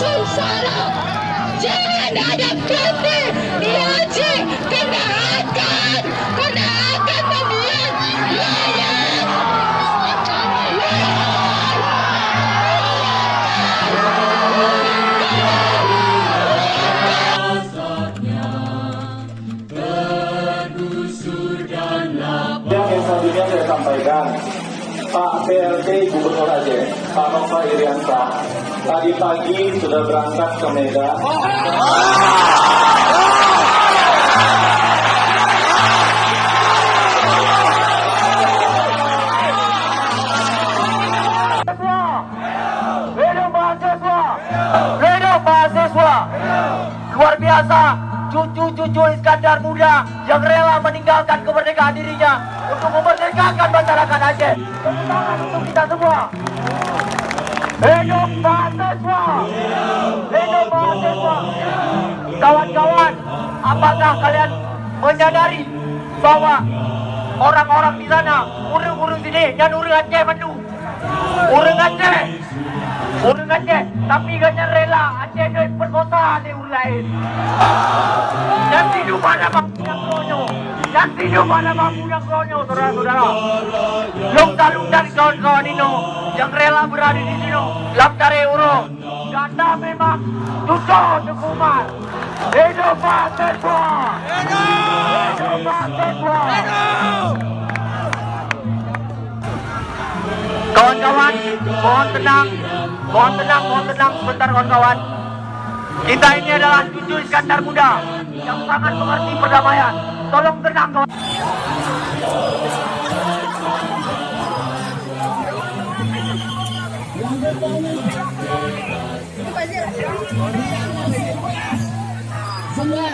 sengsara. Jangan ada kata di Aceh, kena akan membuat layak. Yang selanjutnya saya sampaikan, Pak PLT Gubernur Aceh, Pak Nova Iriansyah, tadi pagi sudah berangkat ke Medan. Hidup mahasiswa! Hidup mahasiswa! Luar biasa, cucu-cucu Iskandar Muda yang rela meninggalkan kemerdekaan dirinya untuk memerdekakan masyarakat Aceh. Tepuk tangan untuk kita semua. Hidup mahasiswa! Hidup mahasiswa! Kawan-kawan, apakah kalian menyadari bahwa orang-orang di sana, urung-urung sini, dan urung Aceh mendu, urung Aceh, tapi gaknya rela Aceh itu perkosa di urung lain. Dan hidup pada mampu yang konyol, saudara-saudara. Long dari kawan-kawan ini yang rela berada di sini, lamtare urung, karena memang tujuh hukuman. Hidup mahasiswa! Hidup mahasiswa! Kawan-kawan, mohon tenang sebentar kawan-kawan. Kita ini adalah cucu Iskandar Muda yang sangat mengerti perdamaian. Tolong tenang kawan. Semua